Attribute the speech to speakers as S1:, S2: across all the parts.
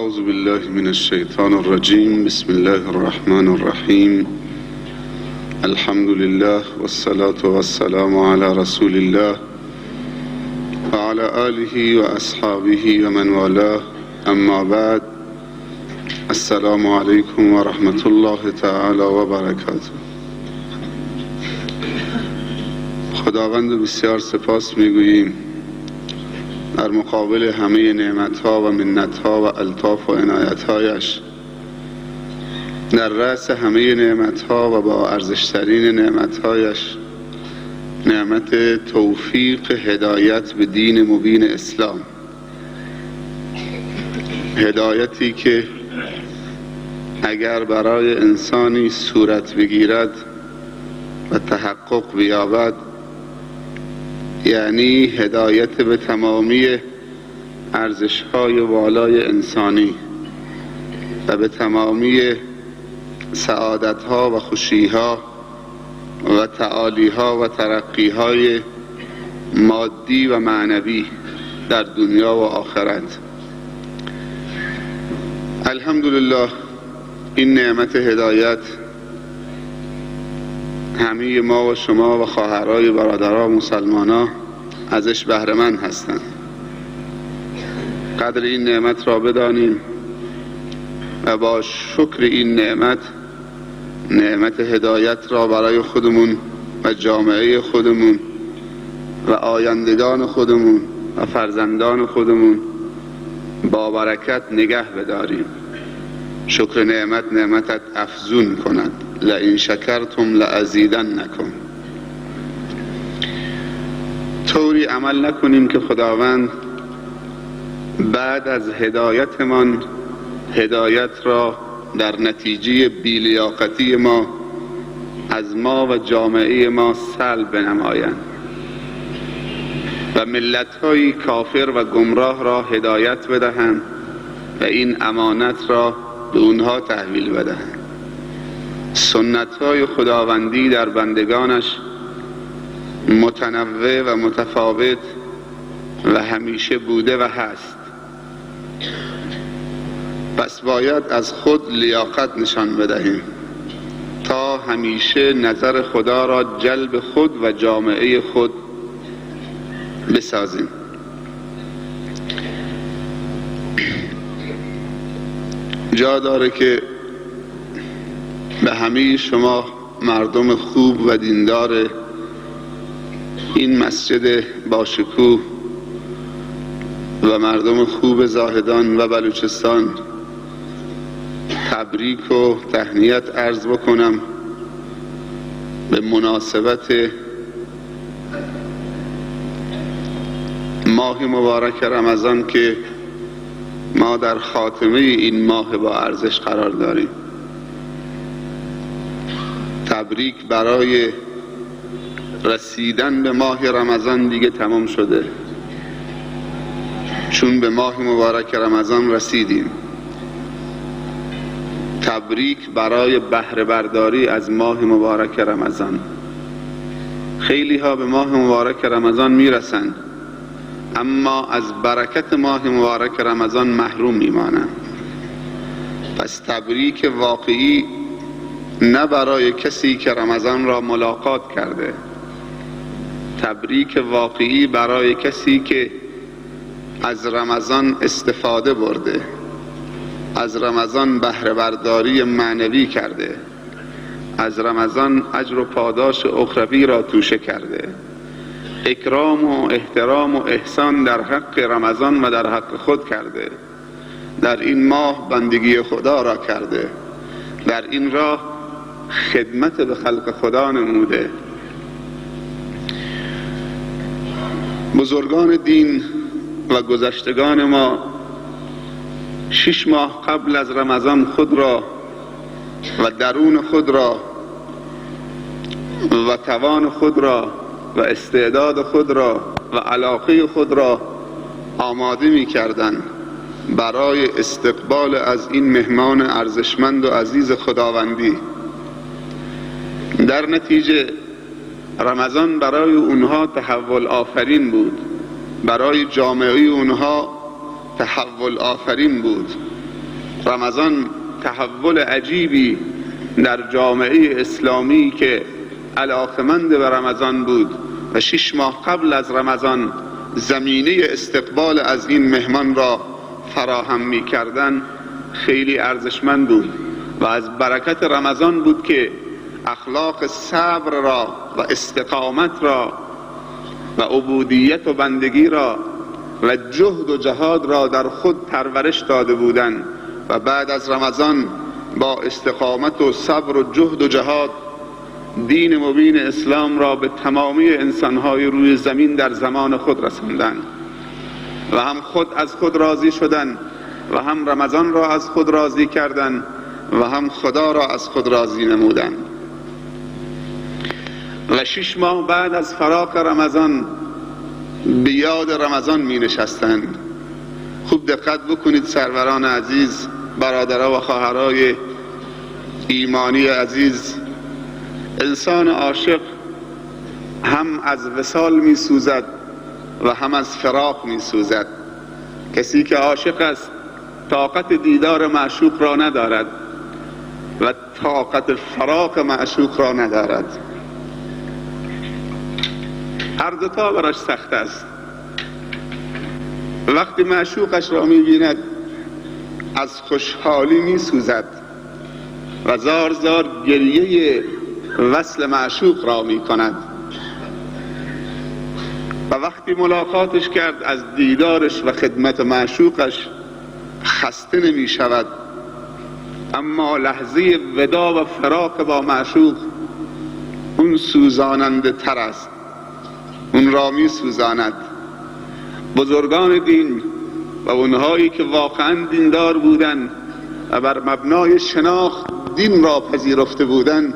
S1: اعوذ بالله من الشیطان الرجیم. بسم الله الرحمن الرحیم. الحمد لله والصلاة والسلام على رسول الله وعلى آله وأصحابه ومن والاه. اما بعد، السلام علیکم و رحمت الله تعالی و برکاته. خداوند بسیار سپاس میگوییم در مقابل همه نعمتها و منتها و الطاف و عنایتهایش. در رأس همه نعمتها و با ارزشترین نعمتهایش نعمت توفیق هدایت به دین مبین اسلام، هدایتی که اگر برای انسانی صورت بگیرد و تحقق بیابد، یعنی هدایت به تمامی ارزش‌های والای انسانی و به تمامی سعادت‌ها و خوشی‌ها و تعالی‌ها و ترقی‌های مادی و معنوی در دنیا و آخرت. الحمدلله این نعمت هدایت همه ما و شما و خواهرای برادرها مسلمانان ازش بهره مند هستند. قدر این نعمت را بدانیم و با شکر این نعمت هدایت را برای خودمون و جامعه خودمون و آیندگان خودمون و فرزندان خودمون با برکت نگه بداریم. شکر نعمتت افزون کند. لئن شکرتم لازیدنکم. طوری عمل نکنیم که خداوند بعد از هدایتمان هدایت را در نتیجه بی‌لیاقتی ما از ما و جامعه ما سلب نمایند و ملت‌های کافر و گمراه را هدایت بدهند و این امانت را به اونها تحویل بدهند. سنت‌های خداوندی در بندگانش متنوع و متفاوت و همیشه بوده و هست. پس باید از خود لیاقت نشان بدهیم تا همیشه نظر خدا را جلب خود و جامعه خود بسازیم. جا داره که به همه شما مردم خوب و دیندار این مسجد باشکوه و مردم خوب زاهدان و بلوچستان تبریک و تهنیت عرض بکنم به مناسبت ماه مبارک رمضان که ما در خاتمه این ماه با ارزش قرار داریم. تبریک برای رسیدن به ماه رمضان دیگه تمام شده، چون به ماه مبارک رمضان رسیدیم. تبریک برای بهره برداری از ماه مبارک رمضان. خیلی ها به ماه مبارک رمضان میرسند اما از برکت ماه مبارک رمضان محروم میمانند. پس تبریک واقعی نه برای کسی که رمضان را ملاقات کرده، تبریک واقعی برای کسی که از رمضان استفاده برده، از رمضان بهره برداری معنوی کرده، از رمضان اجر و پاداش اخروی را توشه کرده، اکرام و احترام و احسان در حق رمضان و در حق خود کرده، در این ماه بندگی خدا را کرده، در این راه خدمت به خلق خدا نموده. بزرگان دین و گذشتگان ما 6 ماه قبل از رمضان خود را و درون خود را و توان خود را و استعداد خود را و علاقه خود را آماده می کردند برای استقبال از این مهمان ارزشمند و عزیز خداوندی. در نتیجه رمضان برای اونها تحول آفرین بود، برای جامعه اونها تحول آفرین بود رمضان تحول عجیبی در جامعه اسلامی که علاقمند به رمضان بود و 6 ماه قبل از رمضان زمینه استقبال از این مهمان را فراهم می کردن خیلی ارزشمند بود و از برکت رمضان بود که اخلاق صبر را و استقامت را و عبودیت و بندگی را و جهد و جهاد را در خود پرورش داده بودند و بعد از رمضان با استقامت و صبر و جهد و جهاد دین مبین اسلام را به تمامی انسانهای روی زمین در زمان خود رساندند و هم خود از خود راضی شدند و هم رمضان را از خود راضی کردند و هم خدا را از خود راضی نمودند. و 6 ماه بعد از فراق رمضان به یاد رمضان می نشستند. خوب دقت بکنید سروران عزیز، برادرها و خواهرای ایمانی عزیز، انسان عاشق هم از وصال می سوزد و هم از فراق می سوزد. کسی که عاشق است طاقت دیدار معشوق را ندارد و طاقت فراق معشوق را ندارد. هر دوتا براش سخت است. وقتی معشوقش را می بیند از خوشحالی می سوزد و زار زار گریه وصل معشوق را می کند و وقتی ملاقاتش کرد از دیدارش و خدمت معشوقش خسته نمی شود، اما لحظه ودا و فراق با معشوق اون سوزاننده تر است، اون را می سوزاند. بزرگان دین و اونهایی که واقعا دیندار بودن و بر مبنای شناخت دین را پذیرفته بودن،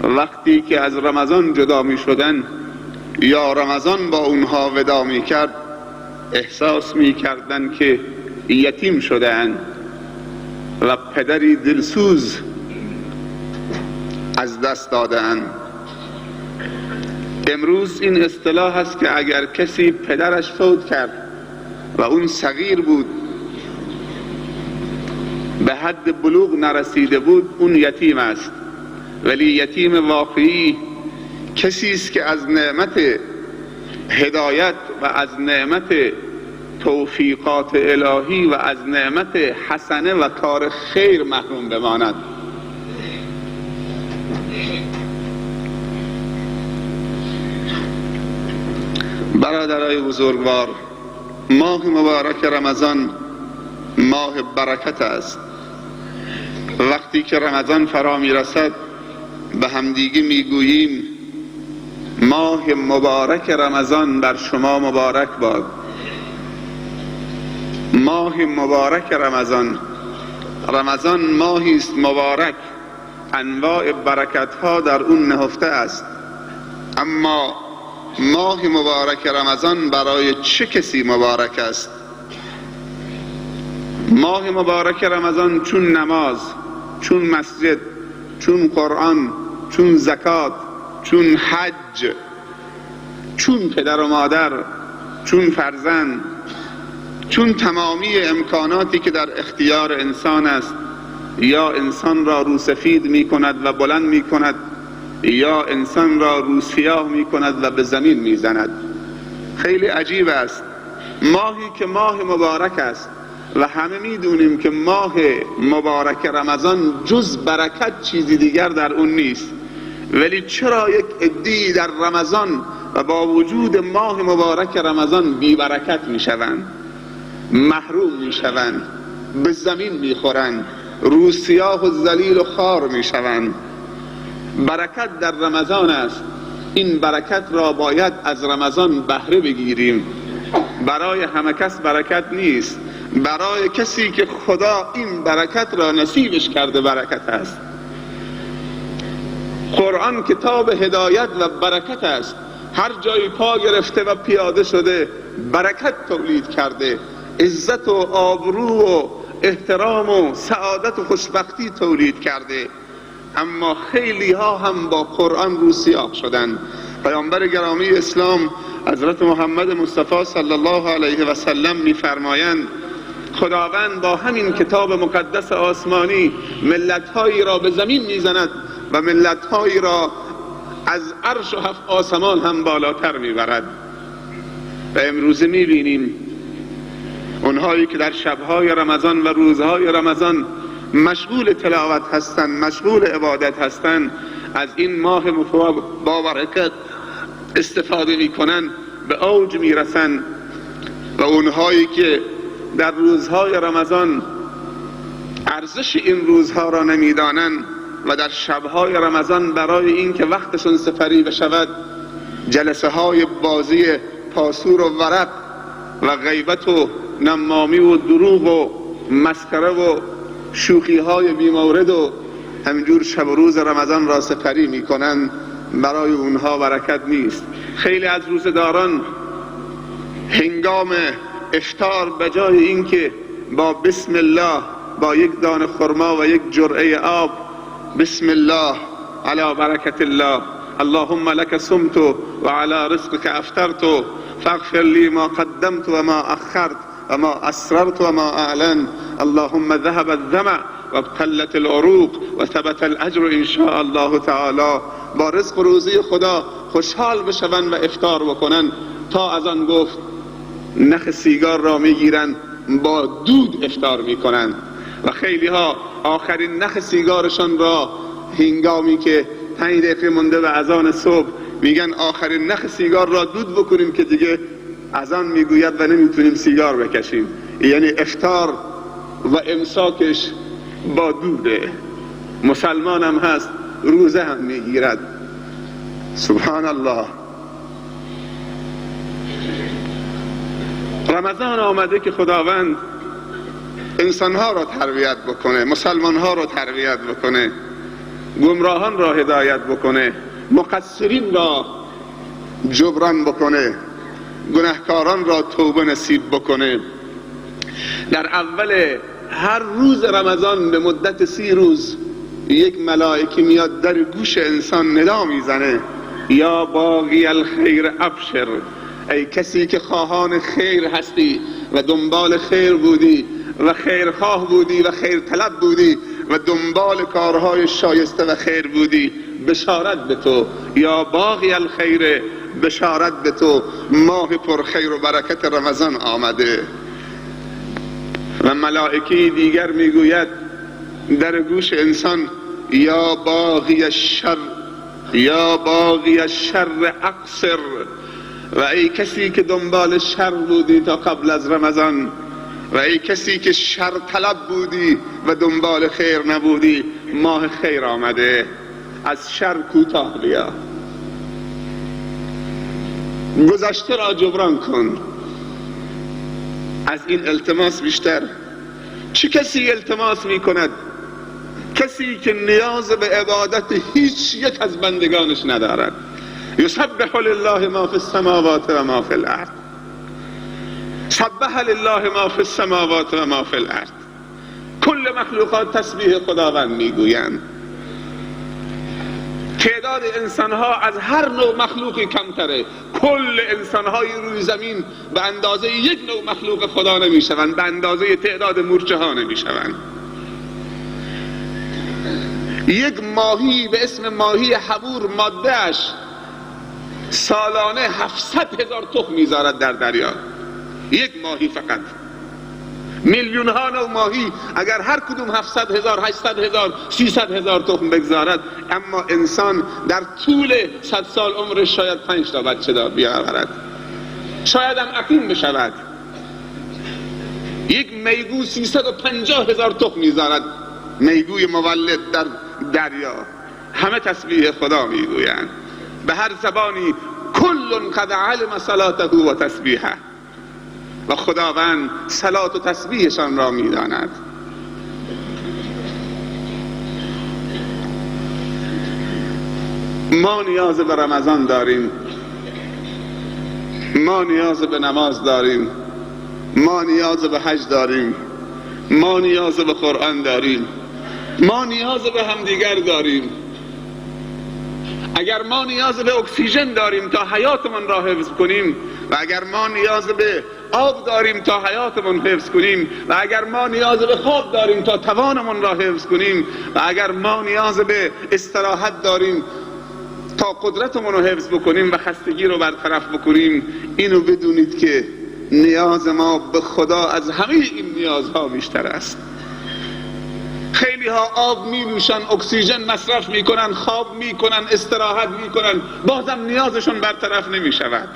S1: وقتی که از رمضان جدا می شدن یا رمضان با اونها ودا می کرد احساس می کردن که یتیم شدن و پدری دلسوز از دست دادن. امروز این اصطلاح هست که اگر کسی پدرش فوت کرد و اون صغیر بود، به حد بلوغ نرسیده بود، اون یتیم است. ولی یتیم واقعی کسی است که از نعمت هدایت و از نعمت توفیقات الهی و از نعمت حسنه و کار خیر محروم بماند. برادرای بزرگوار، ماه مبارک رمضان ماه برکت است. وقتی که رمضان فرا می رسد به همدیگه می گوییم ماه مبارک رمضان بر شما مبارک باد. ماه مبارک رمضان، رمضان ماهی است مبارک، انواع برکت ها در اون نهفته است. اما ماه مبارک رمضان برای چه کسی مبارک است؟ ماه مبارک رمضان چون نماز، چون مسجد، چون قرآن، چون زکات، چون حج، چون پدر و مادر، چون فرزند، چون تمامی امکاناتی که در اختیار انسان است، یا انسان را روسفید می کند و بلند می کند یا انسان را روسیاه می کند و به زمین می زند. خیلی عجیب است. ماهی که ماه مبارک است و همه می دونیم که ماه مبارک رمضان جز برکت چیزی دیگر در اون نیست، ولی چرا یک عده‌ای در رمضان و با وجود ماه مبارک رمضان بی برکت می شوند، محروم می شوند، به زمین می خورند، روسیاه و ذلیل و خوار می شوند؟ برکت در رمضان است. این برکت را باید از رمضان بهره بگیریم. برای همه کس برکت نیست، برای کسی که خدا این برکت را نصیبش کرده برکت است. قرآن کتاب هدایت و برکت است. هر جایی پا گرفته و پیاده شده برکت تولید کرده، عزت و آبرو و احترام و سعادت و خوشبختی تولید کرده. اما خیلی ها هم با قرآن روسیاه شدند. پیامبر گرامی اسلام حضرت محمد مصطفی صلی الله علیه و سلم می‌فرمایند خداوند با همین کتاب مقدس آسمانی ملت‌هایی را به زمین میزند و ملت‌هایی را از عرش و 7 آسمان هم بالاتر میبرد. و امروزه میبینیم اونهایی که در شب‌های رمضان و روزهای رمضان مشغول تلاوت هستند، مشغول عبادت هستند، از این ماه با برکت استفاده میکنن، به اوج میرسن. و اونهایی که در روزهای رمضان ارزش این روزها را نمیدانند و در شبهای رمضان برای این که وقتشون سپری بشود جلسه های بازی پاسور و ورق و غیبت و نمامی و دروغ و مسخره و شوخی های بیمورد و همینجور شب و روز رمضان را سپری میکنن، برای اونها برکت نیست. خیلی از روزداران هنگام افطار به جای اینکه با بسم الله، با یک دانه خرما و یک جرعه آب، بسم الله علی برکت الله، اللهم لك صمت و علی رزقك افطرت فاغفر لي ما قدمت و ما اخرت و ما اسررت و ما اعلنت، اللهم ذهب الظمأ و ابتلت العروق و ثبت الاجر ان شاء الله تعالی، با رزق و روزی خدا خوشحال بشوند و افطار بکنن. تا از آن گفت نخ سیگار را میگیرن، با دود افطار میکنن و خیلی ها آخرین نخ سیگارشان را هنگامی که 5 دقیقه مونده به اذان صبح میگن آخرین نخ سیگار را دود بکنیم که دیگه اذان میگوید و نمیتونیم سیگار بکشیم. یعنی افطار و امساکش با دوده. مسلمان هم هست، روزه هم میگیرد. سبحان الله. رمضان آمده که خداوند انسانها را تربیت بکنه، مسلمانها را تربیت بکنه، گمراهان را هدایت بکنه، مقصرین را جبران بکنه، گناهکاران را توبه نصیب بکنه. در اول هر روز رمضان به مدت 30 روز یک ملائکه میاد در گوش انسان ندا میزنه، یا باغی الخیر ابشر، ای کسی که خواهان خیر هستی و دنبال خیر بودی و خیرخواه بودی و خیر طلب بودی و دنبال کارهای شایسته و خیر بودی، بشارت به تو، یا باغی الخیر، بشارت به تو، ماه پر خیر و برکت رمضان آمده. و ملائکه دیگر میگوید در گوش انسان، یا باغی الشر، یا باغی الشر اقصر، و ای کسی که دنبال شر بودی تا قبل از رمضان، و ای کسی که شر طلب بودی و دنبال خیر نبودی، ماه خیر آمده، از شر کوتاه بیا، گذشته را جبران کن. از این التماس بیشتر چه کسی التماس می کند؟ کسی که نیاز به عبادت هیچ یک از بندگانش ندارد. یسبح لله ما فی السماوات و ما فی الارض، سبح لله ما فی السماوات و ما فی الارض. کل مخلوقات تسبیح خداوند میگویند. تعداد انسانها از هر نوع مخلوقی کمتره. کل انسانهای روی زمین به اندازه یک نوع مخلوق خدا نمیشوند، به اندازه تعداد مورچه ها نمیشوند. یک ماهی به اسم ماهی حبور، مادهش سالانه 700,000 تخم میذارد در دریا. یک ماهی فقط. میلیون ها نوع ماهی اگر هر کدوم 700,000 800,000 300,000 تخم بگذارد، اما انسان در طول 100 سال عمرش شاید 5 تا بچه دار بیاورد، شاید هم عقیم بشود. یک میگو 350,000 تخم میذارد، میگوی مولد در دریا. همه تسبیح خدا میگویند به هر زبانی. کل قد علم صلاته و تسبیحه، و خداوند صلات و تسبیحشان را میداند. ما نیاز به رمضان داریم، ما نیاز به نماز داریم، ما نیاز به حج داریم، ما نیاز به قرآن داریم، ما نیاز به همدیگر داریم. اگر ما نیاز به اکسیژن داریم تا حیاتمون را حفظ کنیم و اگر ما نیاز به آب داریم تا حیاتمون حفظ کنیم و اگر ما نیاز به خواب داریم تا توانمون را حفظ کنیم و اگر ما نیاز به استراحت داریم تا قدرتمون رو حفظ بکنیم و خستگی رو برطرف بکنیم، اینو بدونید که نیاز ما به خدا از همه این نیازها بیشتر است. خیلی ها آب می نوشن، اکسیژن مصرف میکنن، خواب میکنن، استراحت میکنن، بازم نیازشون برطرف نمی شود.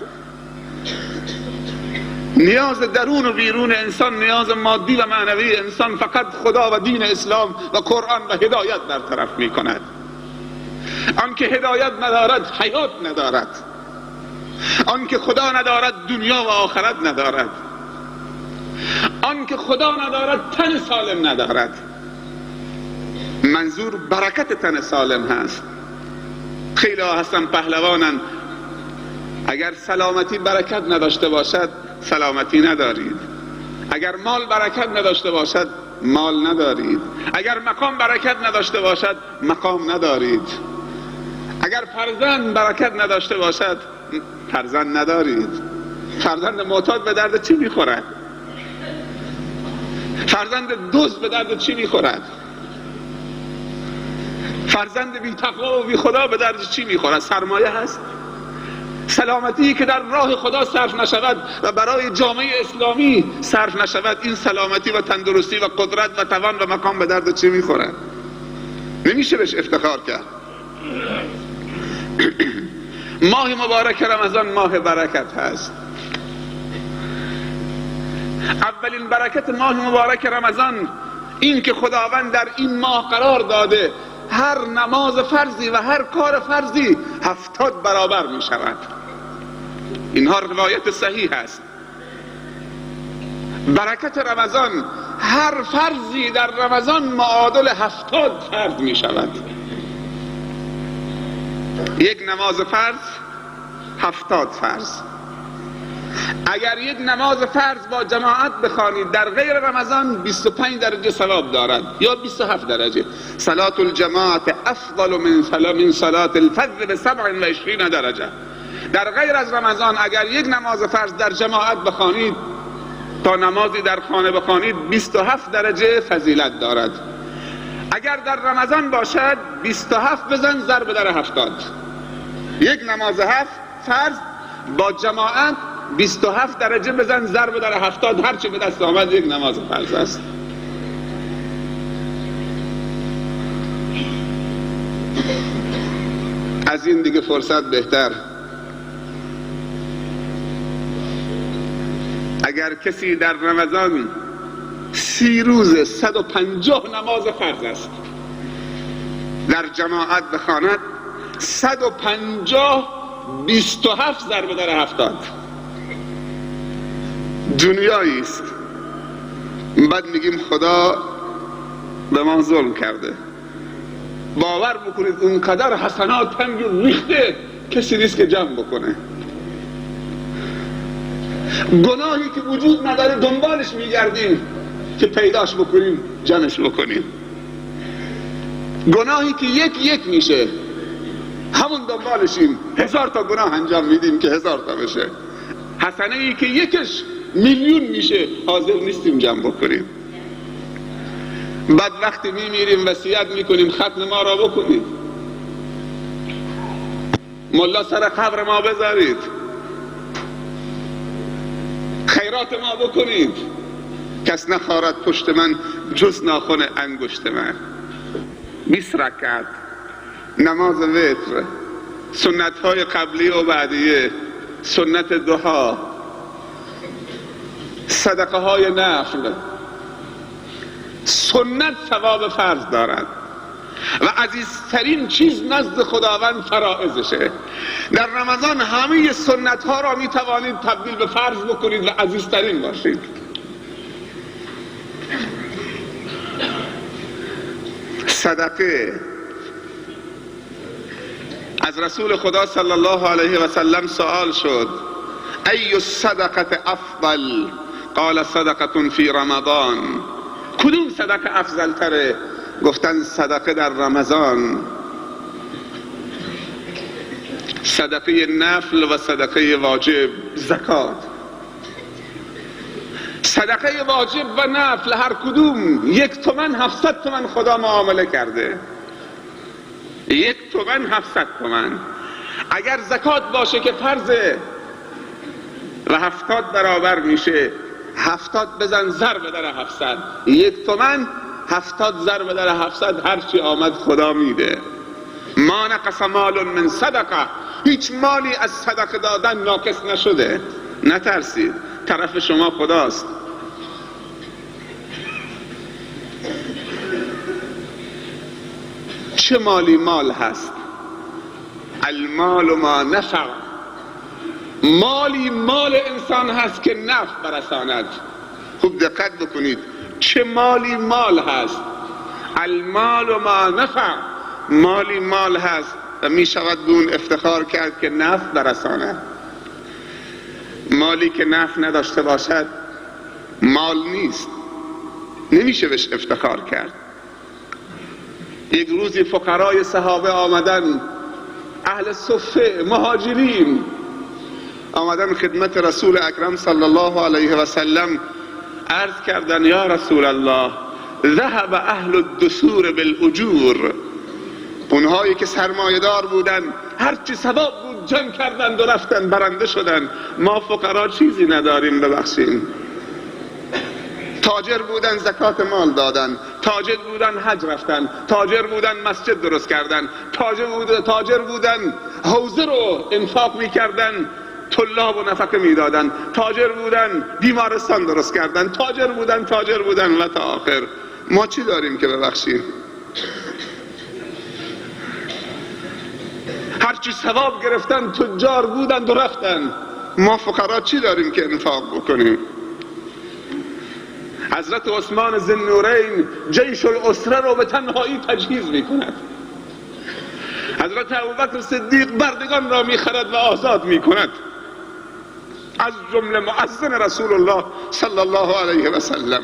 S1: نیاز درون و بیرون انسان، نیاز مادی و معنوی انسان فقط خدا و دین اسلام و قرآن و هدایت برطرف میکند. آنکه هدایت ندارد حیات ندارد، آنکه خدا ندارد دنیا و آخرت ندارد، آنکه خدا ندارد تن سالم ندارد. منظور برکت تن سالم هست. خیلی ها هستن پهلوانن، اگر سلامتی برکت نداشته باشد سلامتی ندارید، اگر مال برکت نداشته باشد مال ندارید، اگر مقام برکت نداشته باشد مقام ندارید، اگر فرزند برکت نداشته باشد فرزند ندارید. فرزند معتاد به درد چی میخورد؟ فرزند دزد به درد چی میخورد؟ فرزند بی تقوا و بی خدا به درد چی میخورد؟ سرمایه هست. سلامتی که در راه خدا صرف نشود و برای جامعه اسلامی صرف نشود، این سلامتی و تندرستی و قدرت و توان و مقام به درد چی میخورد؟ نمیشه بهش افتخار کرد. ماه مبارک رمضان ماه برکت هست. اولین برکت ماه مبارک رمضان این که خداوند در این ماه قرار داده هر نماز فرضی و هر کار فرضی 70 برابر می شود. اینها روایت صحیح است. برکت رمضان، هر فرضی در رمضان معادل 70 فرض می شود. یک نماز فرض 70 فرض. اگر یک نماز فرض با جماعت بخوانید در غیر رمضان 25 درجه ثواب دارد یا 27 درجه. صلاة الجماعت افضل من صلاة الفذ به 27 درجه. در غیر از رمضان اگر یک نماز فرض در جماعت بخوانید تا نمازی در خانه بخوانید 27 درجه فضیلت دارد. اگر در رمضان باشد 27 بزن ضرب در 70. یک نماز فرض با جماعت 27 درجه بزن ضرب در 70. هرچی به دست آمد یک نماز فرض است. از این دیگه فرصت بهتر. اگر کسی در رمضان 30 روز 150 نماز فرض است در جماعت بخواند 150 27 ضرب در 70 دنیایی است. بعد میگیم خدا به ما ظلم کرده. باور بکنید اونقدر حسنات هم ریخته کسی نیست که جمع بکنه. گناهی که وجود نداره دنبالش میگردیم که پیداش بکنیم جمعش بکنیم. گناهی که یک میشه همون دنبالشیم. 1000 تا گناه انجام میدیم که 1000 تا بشه. حسنه ای که یکش میلیون میشه حاضر نیستیم جمع بکنیم. بعد وقتی میمیریم وصیت میکنیم ختم ما را بکنید، ملا سر قبر ما بذارید، خیرات ما بکنید. کس نخارد پشت من جز ناخن انگشت من. 20 رکعت نماز وتر، سنت های قبلی و بعدیه، سنت ضحی، صدقه های نفل. سنت ثواب فرض دارد و عزیزترین چیز نزد خداوند فرائضشه. در رمضان همه سنت ها را می توانید تبدیل به فرض بکنید و عزیزترین باشید. صدقه. از رسول خدا صلی الله علیه و سلم سوال شد ای الصدقه افضل؟ قال صدقه فی رمضان. کدوم صدقه افضل تره؟ گفتن صدقه در رمضان. صدقه نفل و صدقه واجب، زکات. صدقه واجب و نفل هر کدوم 1 تومن 700 تومن خدا معامله کرده. 1 تومن 700 تومن. اگر زکات باشه که فرضه و 70 برابر میشه، 70 بزن ضرب در 700، 1 تومن 70 ضرب در 700، هرچی آمد خدا میده. ما نقص مال من صدقه، هیچ مالی از صدقه دادن ناقص نشده. نترسید، طرف شما خداست. چه مالی مال هست؟ المال ما نفع. مالی مال انسان هست که نفع برساند. خوب دقت بکنید، چه مالی مال هست؟ المال ما نفع. مالی مال هست و می شود به اون افتخار کرد که نفع برساند. مالی که نفع نداشته باشد مال نیست، نمیشه بهش افتخار کرد. یک روزی فقرای صحابه آمدن، اهل صفه مهاجرین آمدن خدمت رسول اکرم صلی الله علیه و سلم، عرض کردن یا رسول الله ذهب اهل الدثور بالاجور. اونهایی که سرمایه‌دار بودن هرچی ثواب بود جمع کردند و رفتن، برنده شدن. ما فقرا چیزی نداریم، ببخشیم. تاجر بودن زکات مال دادن، تاجر بودن حج رفتن، تاجر بودن مسجد درست کردن، تاجر بودن حوزه رو انفاق میکردن، طلاب و نفقه میدادن، تاجر بودن بیمارستان درست کردن، تاجر بودن و تا آخر. ما چی داریم که ببخشیم؟ هرچی ثواب گرفتن تجار بودن و رفتن. ما فقرا چی داریم که انفاق بکنیم؟ حضرت عثمان ذوالنورین جیش الاسره رو به تنهایی تجهیز میکند. حضرت ابوبکر صدیق بردگان را میخرد و آزاد میکند، از جمله مؤذن رسول الله صلی الله علیه و سلم.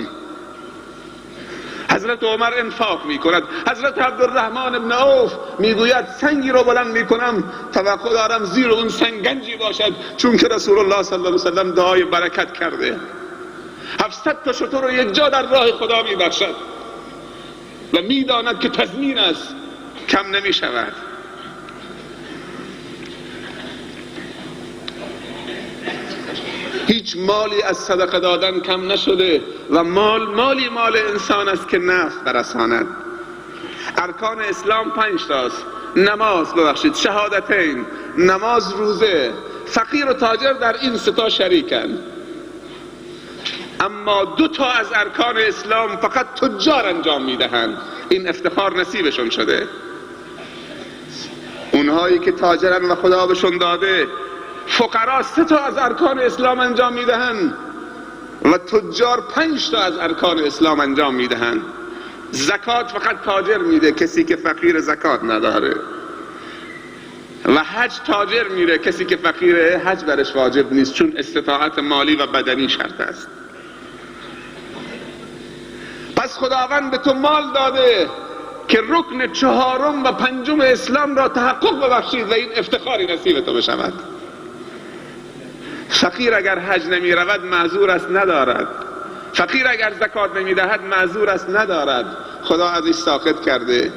S1: حضرت عمر انفاق میکند. حضرت عبدالرحمن ابن عوف میگوید سنگی رو بلند میکنم، توقع دارم زیر اون سنگ گنجی باشد، چون که رسول الله صلی الله علیه و سلم دعای برکت کرده. 700 تا شتر رو یک جا در راه خدا میبخشد و میداند که تضمین است، کم نمیشود. هیچ مالی از صدقه دادن کم نشده و مالی مال انسان است که نفع برساند. ارکان اسلام 5 تاست. نماز، شهادتین، نماز، روزه. فقیر و تاجر در این 3 تا شریکن، اما 2 تا از ارکان اسلام فقط تجار انجام میدهند. این افتخار نصیبشون شده. اونهایی که تاجرن و خدا بهشون داده. فقرا 3 تا از ارکان اسلام انجام میدهند و تجار 5 تا از ارکان اسلام انجام میدهند. زکات فقط تاجر میده، کسی که فقیر زکات نداره. و حج تاجر میره، کسی که فقیره حج برش واجب نیست، چون استطاعت مالی و بدنی شرط است. پس خداوند به تو مال داده که رکن 4 و 5 اسلام را تحقق ببخشید و این افتخاری نصیب تو بشود. فقیر اگر حج نمی رود معذور است، ندارد. فقیر اگر زکات نمی دهد معذور است، ندارد. خدا ازش ساقط کرده،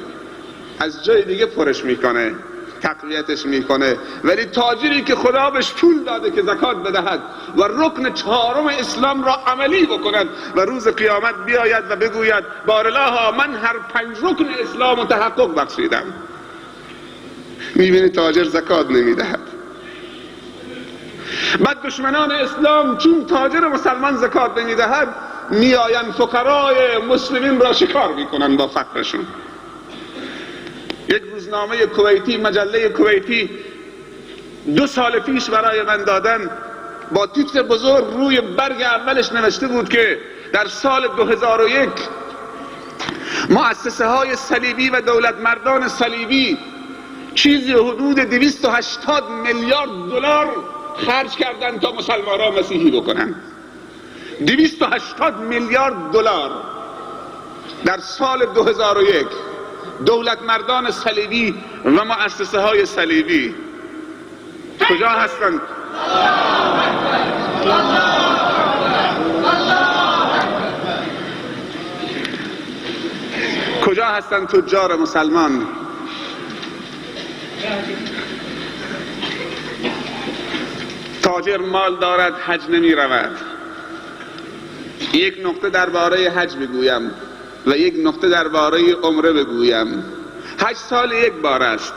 S1: از جای دیگه پرش میکنه، تقویتش میکنه. ولی تاجری که خدا بهش پول داده که زکات بدهد و رکن 4 اسلام را عملی بکند و روز قیامت بیاید و بگوید بارالله من هر 5 رکن اسلام رو تحقق بخشیدم. میبینی تاجر زکات نمیدهد. بعد دشمنان اسلام چون تاجر مسلمان زکات نمیدهد، میآیند فقرای مسلمین را شکار میکنن با فقرشون. یک روزنامه کویتی، مجله کویتی 2 سال پیش برای من دادن، با تیتر بزرگ روی برگ اولش نوشته بود که در سال 2001 مؤسسه های صلیبی و دولت مردان صلیبی چیزی حدود 280 میلیارد دلار خرج کردن تا مسلمان را مسیحی بکنن. 280 میلیارد دلار در سال 2001 دولت مردان صلیبی و مؤسسه های صلیبی. کجا هستند؟ کجا هستند تجار مسلمان؟ تاجر مال دارد، حج نمی رود. یک نکته درباره حج بگویم و یک نکته درباره عمره بگویم. حج سال یک بار است،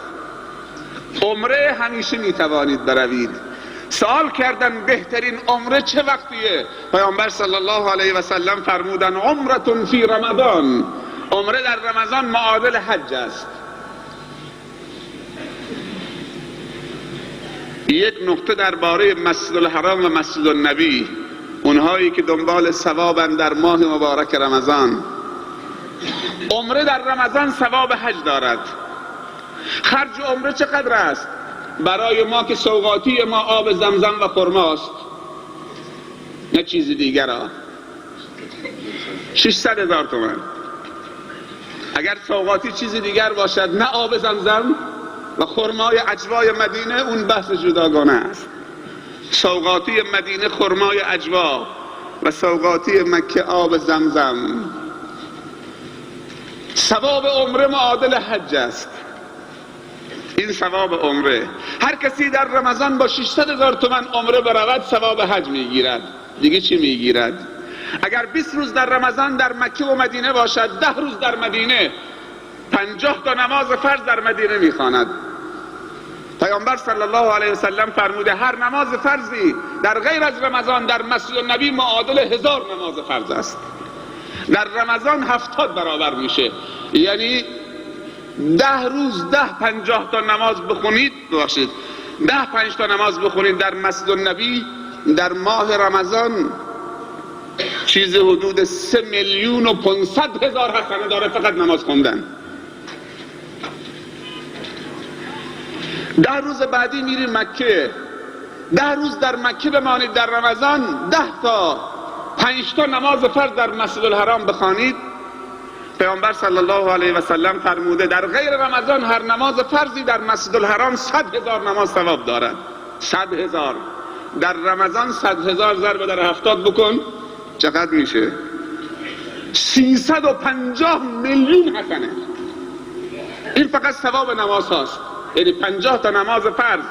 S1: عمره همیشه می توانید بروید. سوال کردن بهترین عمره چه وقتیه؟ پیامبر صلی الله علیه و سلم فرمودن عمرة فی رمضان، عمره در رمضان معادل حج است. یک نکته درباره مسجد الحرام و مسجد النبی، اونهایی که دنبال ثوابن در ماه مبارک رمضان، عمره در رمضان ثواب حج دارد. خرج عمره چقدر است؟ برای ما که سوغاتی ما آب زمزم و خرماست، نه چیز دیگر ها، 600,000 تومان. اگر سوغاتی چیز دیگر باشد، نه آب زمزم و خرمای عجوای مدینه، اون بحث جداگانه است. سوغاتی مدینه خرمای عجوا و سوغاتی مکه آب زمزم. ثواب عمره معادل حج است. این ثواب عمره. هر کسی در رمضان با 600,000 تومان عمره برود ثواب حج میگیرد. دیگه چی میگیرد؟ اگر 20 روز در رمضان در مکه و مدینه باشد، 10 روز در مدینه، 50 تا نماز فرض در مدینه میخواند. پیامبر صلی الله علیه و سلم فرموده هر نماز فرضی در غیر از رمضان در مسجد النبی معادل 1000 نماز فرض است. در رمضان 70 برابر میشه. یعنی 10 روز 50 تا نماز بخونید، ببخشید 5 تا نماز بخونید در مسجد النبی در ماه رمضان، چیز حدود 3,500,000 حسنه داره فقط نماز خوندن. 10 روز بعدی میری مکه، 10 روز در مکه بمانید در رمضان، 10 تا 5 تا نماز فرض در مسجد الحرام بخوانید. پیامبر صلی الله علیه و سلم فرموده در غیر رمضان هر نماز فرضی در مسجد الحرام 100,000 نماز ثواب دارد. 100,000 در رمضان، 100,000 ضرب در 70 بکن چقدر میشه؟ 350 میلیون حسنه. این فقط ثواب نماز هاست. یعنی 50 تا نماز فرض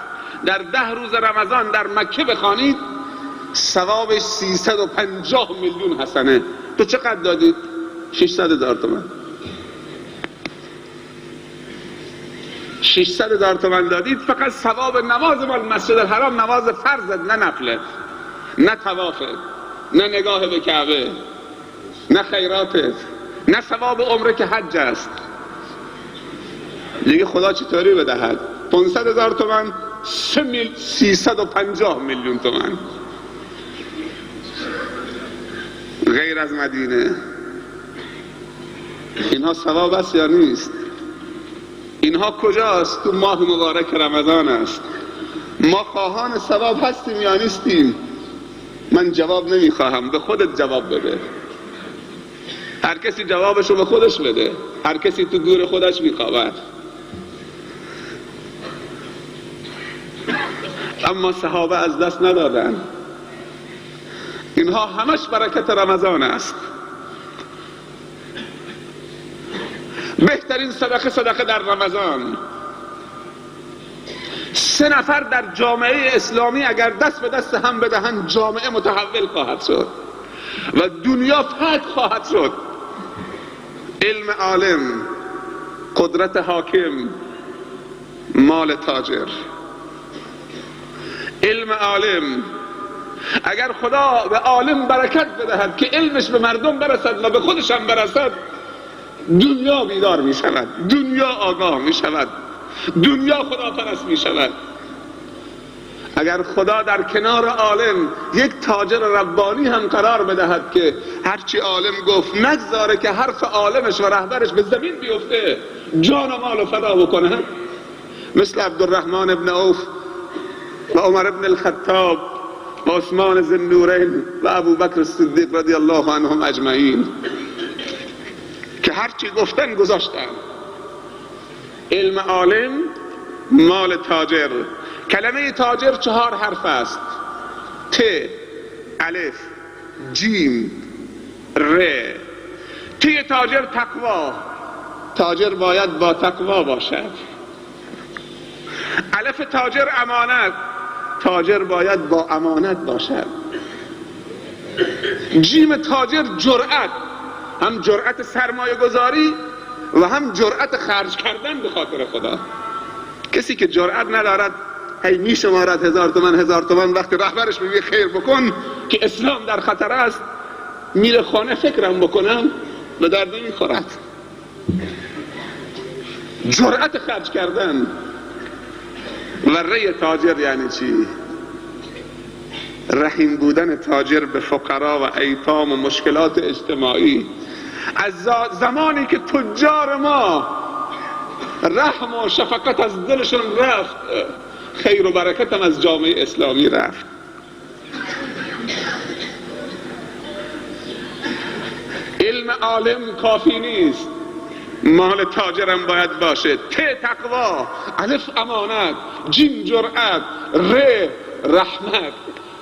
S1: در 10 روز رمضان در مکه بخوانید، ثوابش 350 میلیون حسنه. تو چقدر دادید؟ 600,000 تومان. 600,000 تومان دادید فقط ثواب نماز مال مسجد الحرام، نماز فرض، نه نفله، نه طوافه، نه نگاه به کعبه، نه خیراته، نه ثواب عمره که حج است. دیگه خدا چطوری بدهد؟ 500,000 تومان، 350 میلیون تومان. غیر از مدینه. اینها ثواب است یا نیست؟ اینها کجاست؟ تو ماه مبارک رمضان است. ما خواهان ثواب هستیم یا نیستیم؟ من جواب نمیخواهم، به خودت جواب بده. هر کسی جوابشو به خودش بده. هر کسی تو گور خودش میخوابد. اما صحابه از دست ندادن. اینها همش برکت رمضان است. بهترین صدقه در رمضان. 3 نفر در جامعه اسلامی اگر دست به دست هم بدهند، جامعه متحول خواهد شد و دنیا فتح خواهد شد. علم عالم، قدرت حاکم، مال تاجر. علم عالم، اگر خدا به عالم برکت بدهد که علمش به مردم برسد و به خودش هم برسد، دنیا بیدار می شود، دنیا آگاه می شود، دنیا خداپرست می شود. اگر خدا در کنار عالم یک تاجر ربانی هم قرار بدهد که هرچی عالم گفت نگذاره که حرف عالمش و رهبرش به زمین بیفته، جان و مال فدا بکنه، مثل عبدالرحمن ابن عوف و عمر ابن الخطاب و عثمان ذی النورین و ابوبکر الصدیق رضی الله عنهم اجمعین، که هرچی گفتن گذاشتن. علم عالم، مال تاجر. کلمه تاجر 4 حرف است: ت، الف، جیم، ر. تی تاجر تقوا، تاجر باید با تقوا باشد. الف تاجر امانت، تاجر باید با امانت باشد. جیم تاجر جرأت، هم جرأت سرمایه گذاری و هم جرأت خرج کردن به خاطر خدا. کسی که جرأت ندارد هی میشمارد 1000 تومان 1000 تومان، وقتی رهبرش میگه خیر بکن که اسلام در خطر است، میره خانه فکرم بکنم به درد نمیخورد. جرأت خرج کردن. و ری تاجر یعنی چی؟ رحیم بودن تاجر به فقرا و ایتام و مشکلات اجتماعی. از زمانی که تجار ما رحم و شفقت از دلشون رفت، خیر و برکت هم از جامعه اسلامی رفت. علم عالم کافی نیست، مال تاجرم باید باشه. ت تقوا، الف امانت، جیم جرأت، ر رحمت.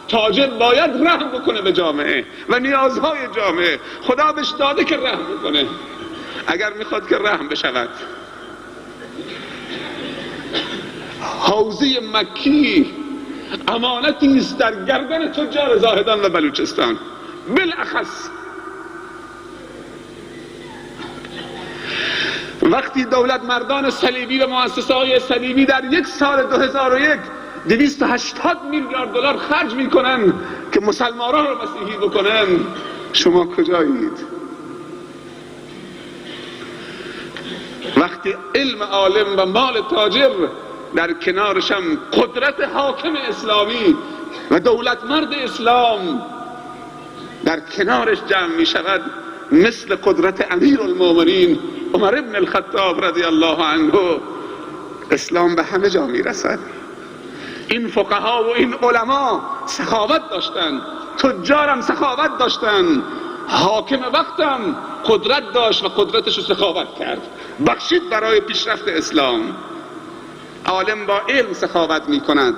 S1: تاجر باید رحم بکنه به جامعه و نیازهای جامعه. خدا بهش داده که رحم بکنه اگر میخواد که رحم بشود. حوزه مکی امانتی است در گردن تجار زاهدان و بلوچستان بالاخص. وقتی دولت مردان صلیبی و مؤسسه های صلیبی در یک سال 2001 280 میلیارد دلار خرج میکنن که مسلمانان رو مسیحی بکنن، شما کجایید؟ وقتی علم عالم و مال تاجر در کنارشم قدرت حاکم اسلامی و دولت مرد اسلام در کنارش جمع می شود، مثل قدرت امیر المؤمنین عمر ابن الخطاب رضی الله عنه، اسلام به همه جا می رسد. این فقها و این علما سخاوت داشتن، تجارم سخاوت داشتن، حاکم وقتم قدرت داشت و قدرتش رو سخاوت کرد، بخشید برای پیشرفت اسلام. عالم با علم سخاوت می کند،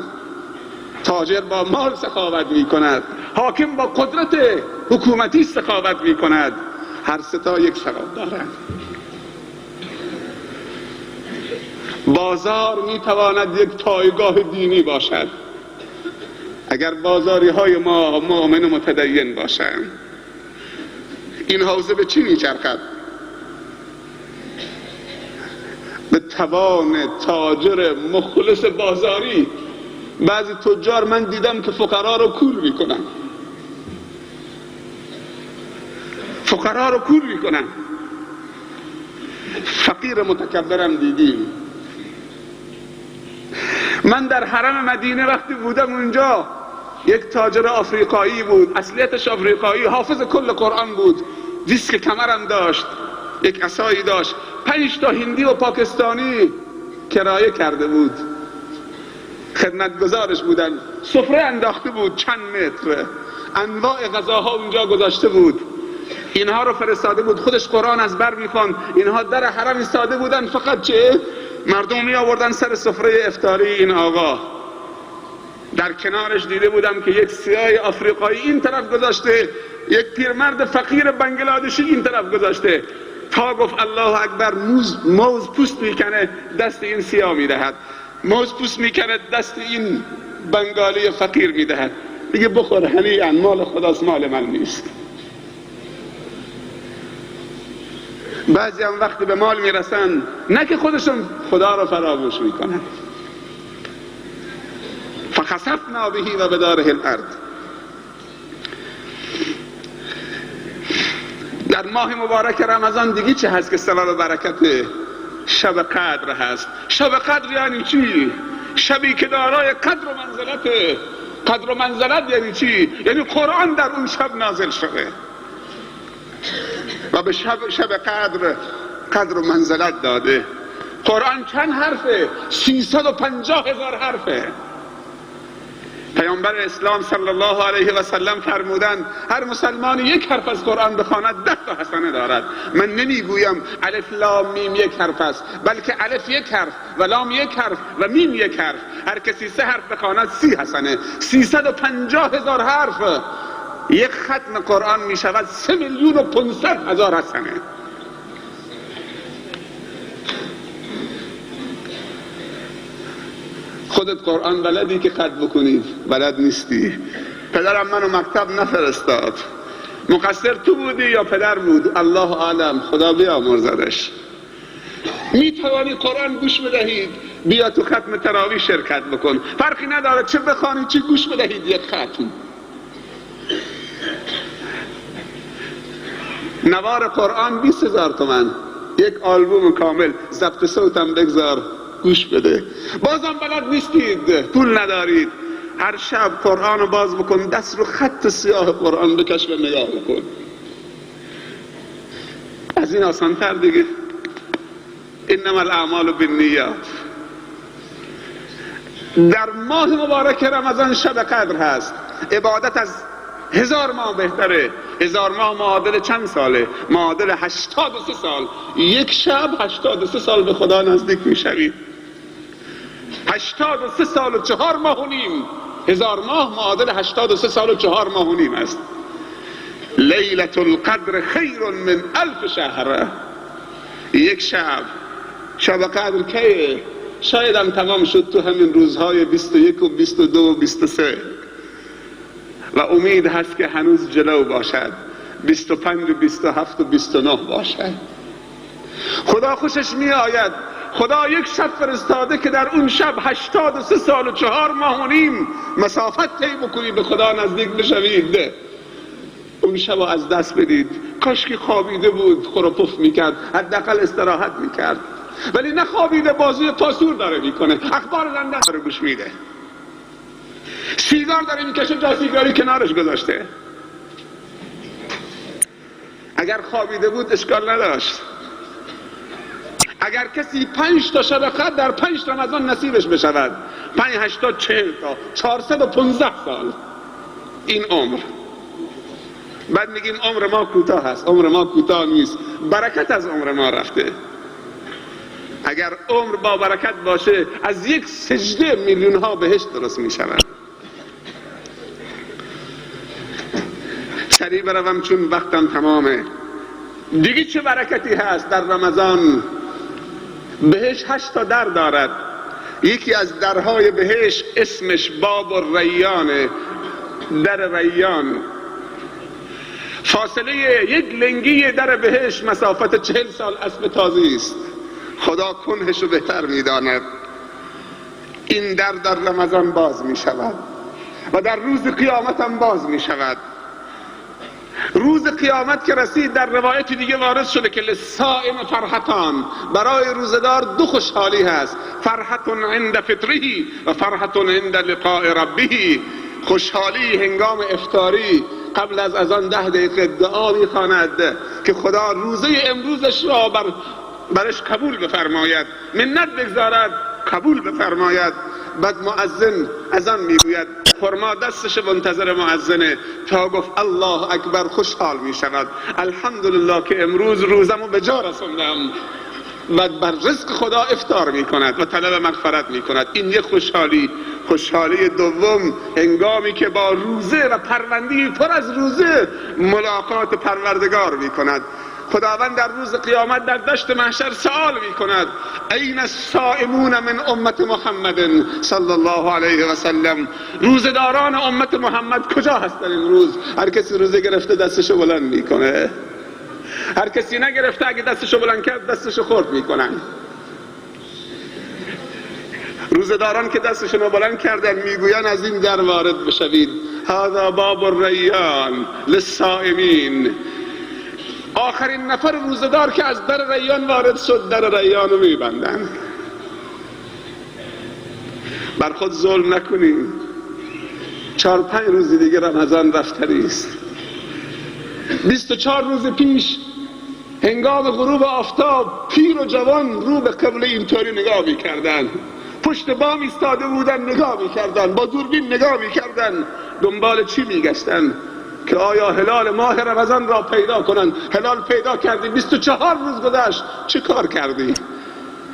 S1: تاجر با مال سخاوت می کند، حاکم با قدرت حکومتی سخاوت می کند. هر سه تا یک ثواب دارند. بازار می تواند یک پایگاه دینی باشد اگر بازاری های ما مؤمن و متدین باشند. این حوزه به چی می چرخد؟ به توان تاجر مخلص بازاری. بعضی تجار من دیدم که فقرا رو کور میکنن، فقرا رو کور میکنن. فقیر متکبرم دیدیم. من در حرم مدینه وقتی بودم اونجا، یک تاجر آفریقایی بود، اصلیتش آفریقایی، حافظ کل قرآن بود، دیسک کمرم داشت، یک عصایی داشت. 5 تا هندی و پاکستانی کرایه کرده بود، خدمتگزارش بودن. سفره انداخته بود چند متر، انواع غذاها اونجا گذاشته بود. اینها رو فرستاده بود، خودش قرآن از بر میخوان. اینها در حرم ایستاده بودن، فقط چه؟ مردم می آوردن سر سفره افطاری این آقا. در کنارش دیده بودم که یک سیاه آفریقایی این طرف گذاشته، یک پیرمرد فقیر بنگلادشی این طرف گذاشته. تا گفت الله اکبر موز پوست میکنه، دست این سیاه میدهد، موز پوست میکنه، دست این بنگالی فقیر میدهد. میگه بخور هنیئا، مال خداست، مال من نیست. بعضی هم وقتی به مال میرسن، نه که خودشون خدا رو فراموش میکنن. فخسفنا به و بداره الارض. در ماه مبارک رمضان دیگه چه هست که سبب برکت شب قدر هست؟ شب قدر یعنی چی؟ شبی که دارای قدر و منزلته. قدر و منزلت یعنی چی؟ یعنی قرآن در اون شب نازل شده و به شب قدر و منزلت داده. قرآن چند حرفه؟ 350,000 حرفه. پیامبر اسلام صلی الله علیه و سلم فرمودند هر مسلمانی یک حرف از قرآن بخواند 10 تا حسنه دارد. من نمیگویم الف لام میم یک حرف است، بلکه الف یک حرف و لام یک حرف و میم یک حرف. هر کسی 3 حرف بخواند 30 حسنه. 350,000 حرف. یک ختم قرآن می شود 3,500,000 حسنه. خودت قرآن بلدی که ختم بکنی؟ بلد نیستی. پدرم منو مکتب نفرستاد. مقصر تو بودی یا پدر بود؟ الله عالم، خدا بیامرزدش. می توانی قرآن گوش بدهید، بیا تو ختم تراویح شرکت بکن. فرقی نداره چه بخوانی چه گوش بدهید. یک ختم نوار قرآن 20,000 تومان. یک آلبوم کامل. ضبط صوتم بگذار گوش بده. بازم بلد نیستید، پول ندارید. هر شب قرآن رو باز بکن، دست رو خط سیاه قرآن بکش و نگاه بکن. از این آسان تر دیگه. انما الاعمال بالنیات. در ماه مبارک رمضان شب قدر هست. عبادت از 1000 ماه بهتره. 1000 ماه معادل چند ساله؟ معادل 83 سال. یک شب 83 سال به خدا نزدیک میشوید. 83 سال و 4 ماه و نیم. 1000 ماه معادل 83 سال و 4 ماه و نیم است. لیلة القدر خیر من 1000 شهر. یک شب قدر که شاید هم تمام شد تو همین روزهای 21 و 22 و 23 و امید هست که هنوز جلو باشد. 25 و 27 و 29 باشد. خدا خوشش می آید. خدا یک شب فرستاده که در اون شب 83 سال و 4 ماه و نیم مسافت طی بکنی به خدا نزدیک بشوید. اون شب از دست بدید. کاش که خوابیده بود خور و پف میکرد، حداقل استراحت میکرد. ولی نخوابیده، بازوی پاسور داره میکنه، اخبار لندن داره گوش میده، سیگار داره میکشه، جا سیگاری کنارش گذاشته. اگر خوابیده بود اشکال نداشت. اگر کسی 5 تا شب قدر در 5 رمضان نصیبش بشود، 5 8 تا 40 تا 415 سال این عمر. بعد میگیم عمر ما کوتاه است. عمر ما کوتاه نیست، برکت از عمر ما رفته. اگر عمر با برکت باشه از یک سجده میلیون ها بهشت درست میشود. سریع بروم چون وقتم تمامه. دیگه چه برکتی هست در رمضان؟ بهشت 8 تا در دارد. یکی از درهای بهشت اسمش باب الریانه، در ریان. فاصله یک لنگی در بهشت مسافت 40 سال اسب تازی است. خدا کنهشو بهتر میداند. این در رمضان باز می شود و در روز قیامت هم باز می شود. روز قیامت که رسید در روایت دیگه وارد شده که للصائم فرحتان، برای روزدار 2 خوشحالی هست. فرحت عند فطره و فرحت عند لقاء ربه. خوشحالی هنگام افطاری قبل از اذان 10 دقیقه دعا می‌خواند که خدا روزه امروزش را برش قبول بفرماید، منت بگذارد، قبول بفرماید. بعد مؤذن اذان میگوید، خرما دستش منتظر مؤذنه تا گفت الله اکبر خوشحال میشود. الحمدلله که امروز روزمو به جا رسوندم. و بر رزق خدا افطار میکند و طلب مغفرت میکند. این یک خوشحالی. خوشحالی دوم هنگامی که با روزه و پروندی پر از روزه ملاقات پروردگار میکند. خداوند در روز قیامت در دشت محشر سوال میکند این الصائمون من امت محمد صلی الله علیه و سلم. روزداران امت محمد کجا هستن امروز؟ هر کسی روزه گرفته دستشو بلند میکنه، هر کسی نگرفته اگه دستشو بلند کرد دستشو خرد میکنن. روزداران که دستشون بلند کردن میگوین از این در وارد بشوید. هذا باب الریان للصائمین. آخرین نفر روزدار که از در ریان وارد شد در ریان رو میبندن. بر خود ظلم نکنیم. 4-5 روز دیگه رمضان رفتنی است. 24 روز پیش هنگام غروب آفتاب پیر و جوان رو به قبله اینطوری نگاه میکردن. پشت بام ایستاده بودن نگاه میکردن، با دوربین نگاه میکردن، دنبال چی میگشتن؟ که آیا هلال ماه رمضان را پیدا کنن. هلال پیدا کردی، 24 روز گذشت، چه کار کردی؟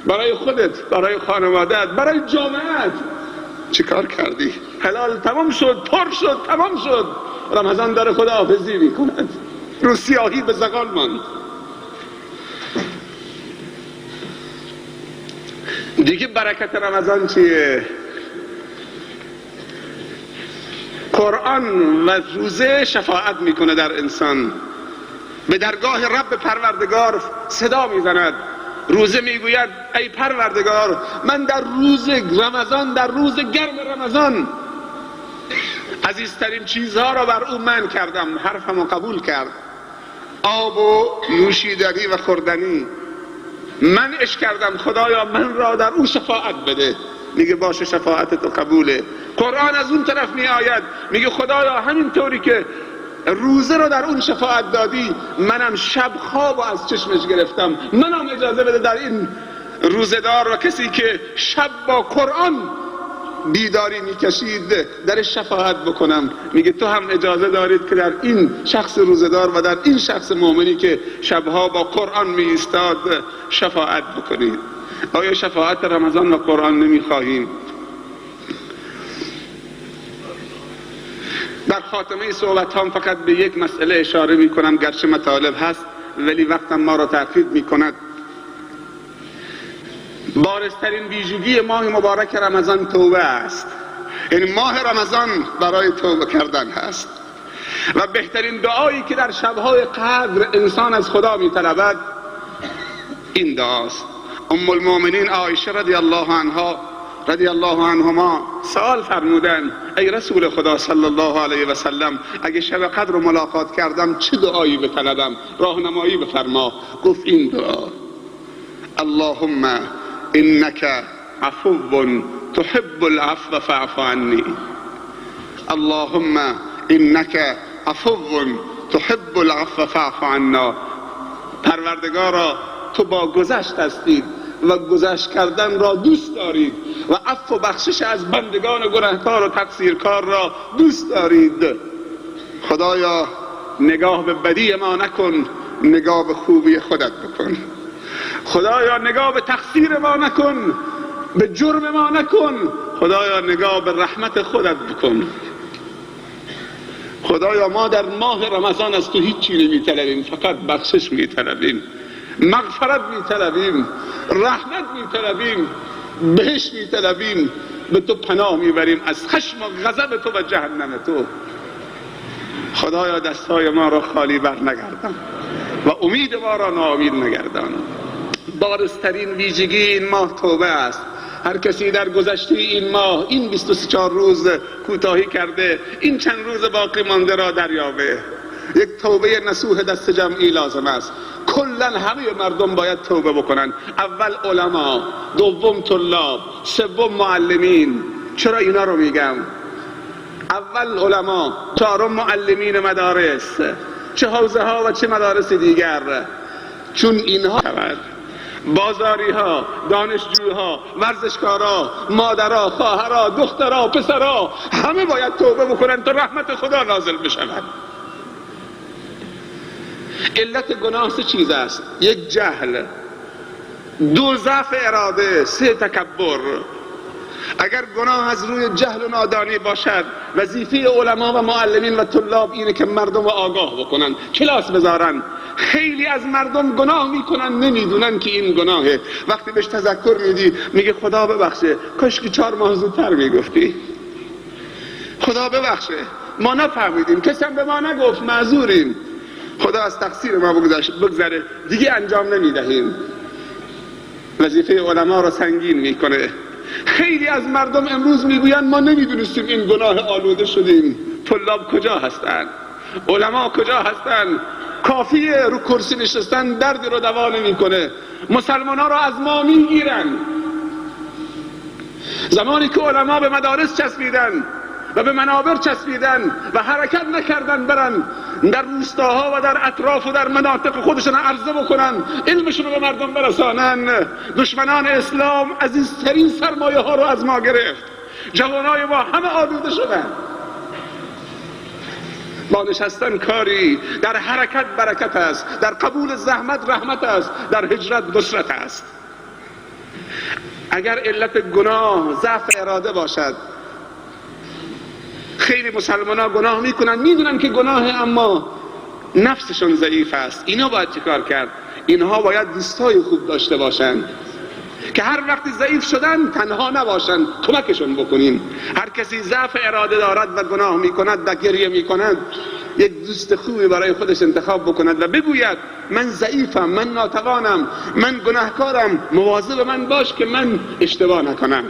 S1: برای خودت، برای خانوادت، برای جامعت چه کار کردی؟ هلال تمام شد، پر شد، تمام شد، رمضان داره خداحافظی میکند، رو سیاهی به زغال ماند. دیگه برکت رمضان چیه؟ قرآن و روزه شفاعت میکنه در انسان، به درگاه رب پروردگار صدا میزند. روزه میگوید ای پروردگار، من در روز رمضان، در روز گرم رمضان عزیزترین چیزها را بر او منع کردم، حرفمو قبول کرد، آب و نوشیدنی و خوردنی منعش کردم، خدایا من را در او شفاعت بده. میگه باشه، شفاعت تو قبوله. قرآن از اون طرف می آید میگه خدایا همین طوری که روزه رو در اون شفاعت دادی، منم شب خواب از چشمش گرفتم، منم اجازه بده در این روزه‌دار و کسی که شب با قرآن بیداری میکشید در شفاعت بکنم. میگه تو هم اجازه دارید که در این شخص روزه‌دار و در این شخص مؤمنی که شبها با قرآن می ایستاد شفاعت بکنید. آیا شفاعت رمضان و قرآن نمیخواهیم؟ در خاتمه صحبت هم فقط به یک مسئله اشاره می کنم، گرچه مطالب هست ولی وقتم ما را تأخیر می کند. بارزترین ویژگی ماه مبارک رمضان توبه است. یعنی ماه رمضان برای توبه کردن هست و بهترین دعایی که در شبهای قدر انسان از خدا می طلبد این دعاست. ام المؤمنین عایشه رضی الله عنهما سوال فرمودن ای رسول خدا صلی الله علیه و سلم، اگه شب قدر رو ملاقات کردم چه دعایی بطلبم؟ راهنمایی بفرما. گفت این دعا: اللهم انک عفو تحب العفو فاعف عنی. اللهم انک عفو تحب العفو فاعف عنا. پروردگارا تو با گذشت هستید و گذشت کردن را دوست دارید و عفو و بخشش از بندگان گناهکار و تقصیرکار را دوست دارید. خدایا نگاه به بدی ما نکن، نگاه به خوبی خودت بکن. خدایا نگاه به تقصیر ما نکن، به جرم ما نکن. خدایا نگاه به رحمت خودت بکن. خدایا ما در ماه رمضان از تو هیچی نمیطلبیم، فقط بخشش میطلبیم، مغفرت میطلبیم، رحمت میطلبیم، بهشت میطلبیم. به تو پناه میبریم از خشم و غضب تو و جهنم تو. خدایا دستهای ما را خالی بر نگردان و امید ما را ناامید نگردان. بارزترین ویژگی این ماه توبه است. هر کسی در گذشته این ماه، این 24 روز کوتاهی کرده، این چند روز باقی مانده را دریابه. یک توبه نصوح دست جمعی لازم است. کلا همه مردم باید توبه بکنن. اول علما، دوم طلاب، سوم معلمین. چرا اینا رو میگم؟ اول علما، چهارم معلمین مدارس، چه حوزه ها و چه مدارس دیگر. چون اینها بازاری ها، دانشجوها، ورزشکارا، مادرها، خواهرها، دخترها، پسرها همه باید توبه بکنن تا رحمت خدا نازل بشود. علت گناه سه چیز است: یک جهل، دو ضعف اراده، سه تکبر. اگر گناه از روی جهل و نادانی باشد، وظیفه علما و معلمین و طلاب اینه که مردم رو آگاه بکنن، کلاس بذارن. خیلی از مردم گناه میکنن نمیدونن که این گناهه. وقتی بهش تذکر میدی میگه خدا ببخشه، کاش که 4 ماه زودتر میگفتی. خدا ببخشه، ما نفهمیدیم، کسی هم به ما نگفت، معذوریم. خدا از تقصیر ما بگذره، دیگه انجام نمیدهیم. وظیفه علما را سنگین میکنه. خیلی از مردم امروز میگوین ما نمیدونستیم این گناه، آلوده شدیم. طلاب کجا هستن؟ علما کجا هستن؟ کافیه رو کرسی نشستن دردی رو دوا نمیکنه. مسلمان ها را از ما میگیرن. زمانی که علما به مدارس چسبیدن و به منابر چسبیدن و حرکت نکردن برن در روستاها و در اطراف و در مناطق خودشون عرضه بکنن، علمشون رو به مردم برسانن. دشمنان اسلام عزیزترین سرمایه ها رو از ما گرفت. جوانای ما همه آلوده شدن. با نشستن کاری، در حرکت برکت است، در قبول زحمت رحمت است، در هجرت نصرت است. اگر علت گناه ضعف اراده باشد، خیلی مسلمان ها گناه میکنن، میدونن که گناه، اما نفسشون ضعیف است. اینا باید چیکار کرد؟ اینها باید دوستای خوب داشته باشن که هر وقتی ضعیف شدن تنها نباشن، کمکشون بکنین. هر کسی ضعف اراده دارد و گناه میکند و گریه میکند، یک دوست خوبی برای خودش انتخاب بکند و بگوید من ضعیفم، من ناتوانم، من گناهکارم، مواظب من باش که من اشتباه نکنم،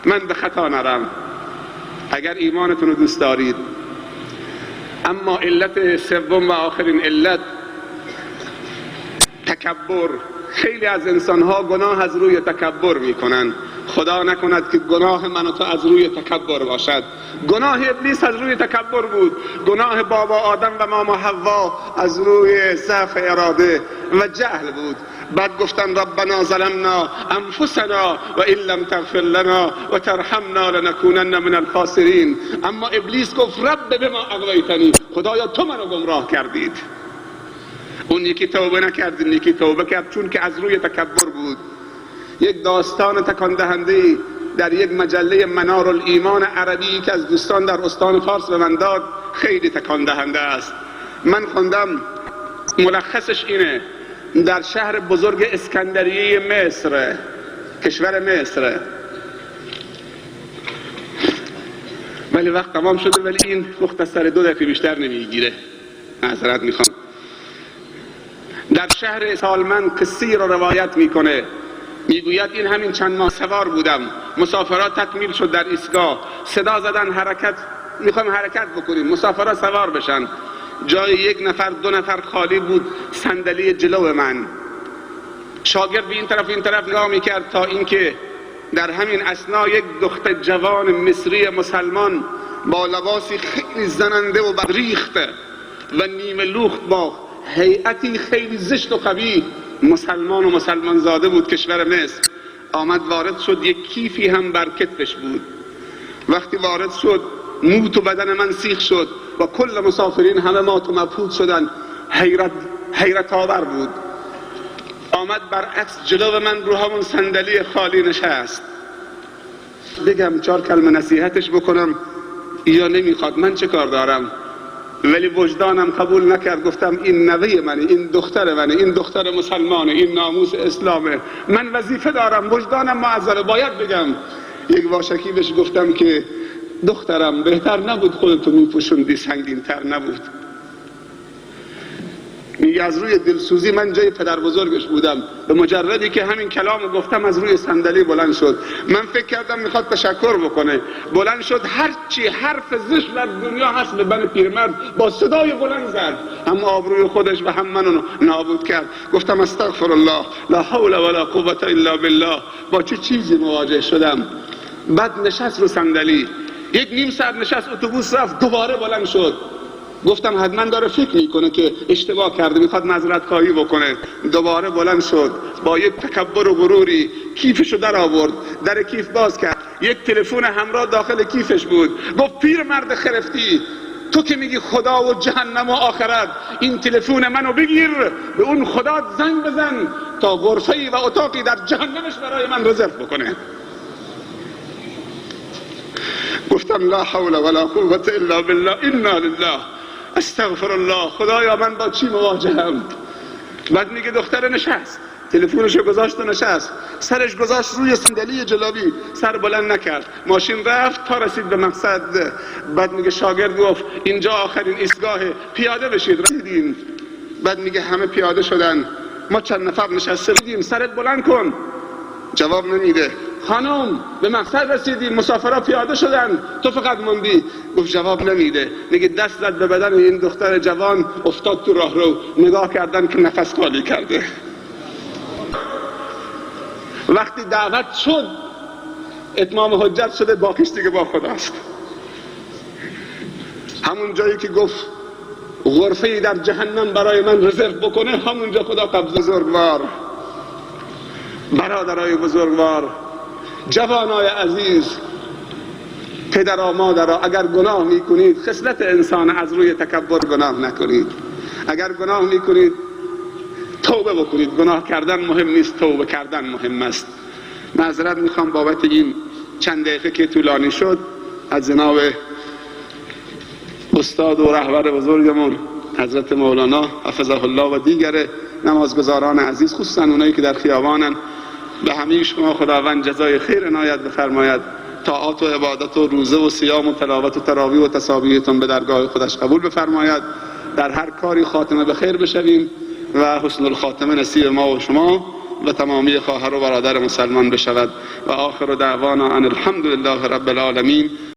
S1: من به خطا نرم. اگر ایمانتون رو دوست دارید. اما علت سوم و آخرین علت تکبر. خیلی از انسانها گناه از روی تکبر میکنن. خدا نکند که گناه من و تو از روی تکبر باشد. گناه ابلیس از روی تکبر بود، گناه بابا آدم و ماما حوا از روی ضعف اراده و جهل بود. بعد گفتن ربنا ظلمنا انفسنا و ان لم تغفر لنا و ترحمنا لنکونن من الخاسرین. اما ابلیس گفت رب بما اغویتنی، خدایا تو منو گمراه کردید. اون یکی توبه نکرد، این یکی توبه کرد، چون که از روی تکبر بود. یک داستان تکان دهنده در یک مجله منارالایمان عربی که از دوستان در استان فارس به من داد خیلی تکان دهنده است. من خوندم، ملخصش اینه: در شهر بزرگ اسکندریه مصر، کشور مصر، ولی وقت تمام شده، ولی این مختصر 2 دقیقه بیشتر نمیگیره، معذرت میخوام. در شهر سالمن قصی رو روایت میکنه، میگوید این همین چند ماه سوار بودم، مسافرات تکمیل شد در ایستگاه، صدا زدن حرکت، میخوام حرکت بکنیم، مسافرات سوار بشن. جای 1 نفر 2 نفر خالی بود، صندلی جلو من. شاگرد به این طرف این طرف نگاه میکرد تا اینکه در همین اثنا یک دختر جوان مصری مسلمان با لباسی خیلی زننده و بدریخته و نیمه لخت با هیئتی خیلی زشت و قبیح، مسلمان و مسلمان زاده بود، کشور مصر، آمد وارد شد. یک کیفی هم بر کتفش بود. وقتی وارد شد موت و بدن من سیخ شد و کل مسافرین همه مات و مبهوت شدن. حیرت آور بود. آمد برعکس جلو من رو همون صندلی خالی نشست. بگم 4 کلمه نصیحتش بکنم یا نمیخواد؟ من چه کار دارم؟ ولی وجدانم قبول نکرد. گفتم این نوه منه، این دختر منه، این دختر مسلمانه، این ناموس اسلامه، من وظیفه دارم، وجدانم معذره، باید بگم. یک واشکی بهش گفتم که دخترم بهتر نبود خودتو میپوشوندی، سنگین تر نبود؟ میگه از روی دلسوزی من جای پدر بزرگش بودم، به مجردی که همین کلامو گفتم از روی صندلی بلند شد. من فکر کردم میخواد تشکر بکنه، بلند شد، هرچی حرف زشت در دنیا هست به من پیرمرد با صدای بلند زد، هم آبروی خودش و هم منو نابود کرد. گفتم استغفر الله، لا حول ولا قوة الا بالله، با چه چیزی مواجه شدم؟ بعد نشست رو صندلی، 1.5 ساعت نشست، اتوبوس رفت، دوباره بلند شد. گفتم حتما داره فکر میکنه که اشتباه کرده، میخواد معذرت خواهی بکنه. دوباره بلند شد، با یک تکبر و غروری کیفشو در آورد، در کیف باز کرد، یک تلفن همراه داخل کیفش بود. گفت پیر مرد خرفتی، تو که میگی خدا و جهنم و آخرت، این تلفن منو بگیر، به اون خدا زنگ بزن تا غرفه‌ای و اتاقی در جهنمش برای من رزرو بکنه. گفتم لا حول ولا قوة الا بالله، انا لله، استغفر الله، خدایا من با چی مواجهم؟ بعد میگه دختر نشست، تلفنشو گذاشت و نشست، سرش گذاشت روی صندلی جلوی، سر بلند نکرد، ماشین رفت تا رسید به مقصد. بعد میگه شاگرد گفت اینجا آخرین ایستگاه، پیاده بشید. رسیدیم. بعد میگه همه پیاده شدن، ما چند نفر نشسته بودیم، سرت بلند کن. جواب نمیده. خانم به مقصد رسیدیم، مسافرها پیاده شدن، تو فقط موندی. گفت جواب نمیده. میگه دست زد به بدن این دختر جوان، افتاد تو راهرو، نگاه کردن که نفس خالی کرده. وقتی دعوت شد اتمام حجت شده، باقیش دیگه با خداست. همون جایی که گفت
S2: غرفه‌ای در جهنم برای من رزرو بکنه، همونجا خدا قبض.
S1: بزرگوار،
S2: برادرای بزرگوار، جوانای عزیز، پدرها مادرها، اگر گناه میکنید خصلت انسان از روی تکبر گناه نکنید. اگر گناه میکنید توبه بکنید. گناه کردن مهم نیست، توبه کردن مهم است. معذرت میخوام بابت این چند دقیقه که طولانی شد از جناب استاد و رهبر بزرگمون حضرت مولانا حفظه الله و دیگر نمازگزاران عزیز، خصوصا اونایی که در خیابانن. به همه شما خداوند جزای خیر عنایت بفرماید. طاعات و عبادت و روزه و صیام و تلاوت و تراویح و تسابیحتون به درگاه خودش قبول بفرماید. در هر کاری خاتمه به خیر بشویم و حسن الخاتمه نصیب ما و شما و تمامی خواهر و برادر مسلمان بشود. و آخر دعوانا ان الحمد لله رب العالمین.